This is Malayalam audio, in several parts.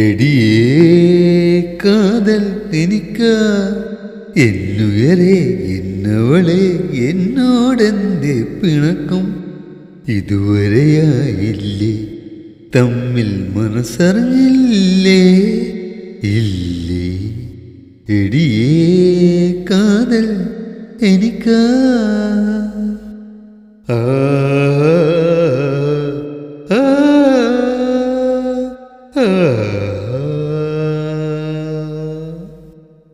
എടിയേ കാതൽ എനിക്ക എന്നുയരെ എന്നവളെ എന്നോടെന്തേ പിണക്കം ഇതുവരെയായില്ലേ തമ്മിൽ മനസ്സറിഞ്ഞില്ലേ ഇല്ലേ എടിയേ കാതൽ എനിക്ക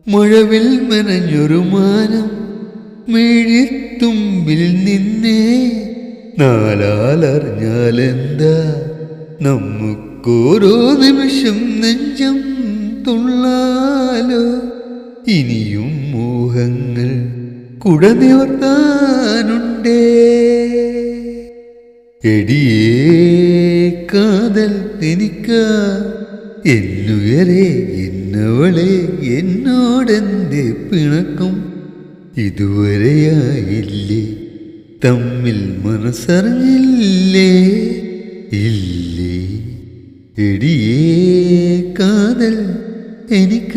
മഴവിൽ മെനഞ്ഞൊരു മാനം മിഴിത്തുമ്പിൽ നിന്നേ നാലാലറിഞ്ഞാലെന്താ നമുക്കോരോ നിമിഷം നെഞ്ചം തുള്ളാലോ ഇനിയും മോഹങ്ങൾ കുടനിവർത്താനുണ്ടേ എടിയേ കാതൽ എനിക്ക എന്നുയരെ എന്നവളെ എന്നോടെന്തേ പിണക്കം ഇതുവരെയായില്ലേ തമ്മിൽ മനസ്സറിഞ്ഞില്ലേ ഇല്ലേ എടിയേ കാതൽ എനിക്ക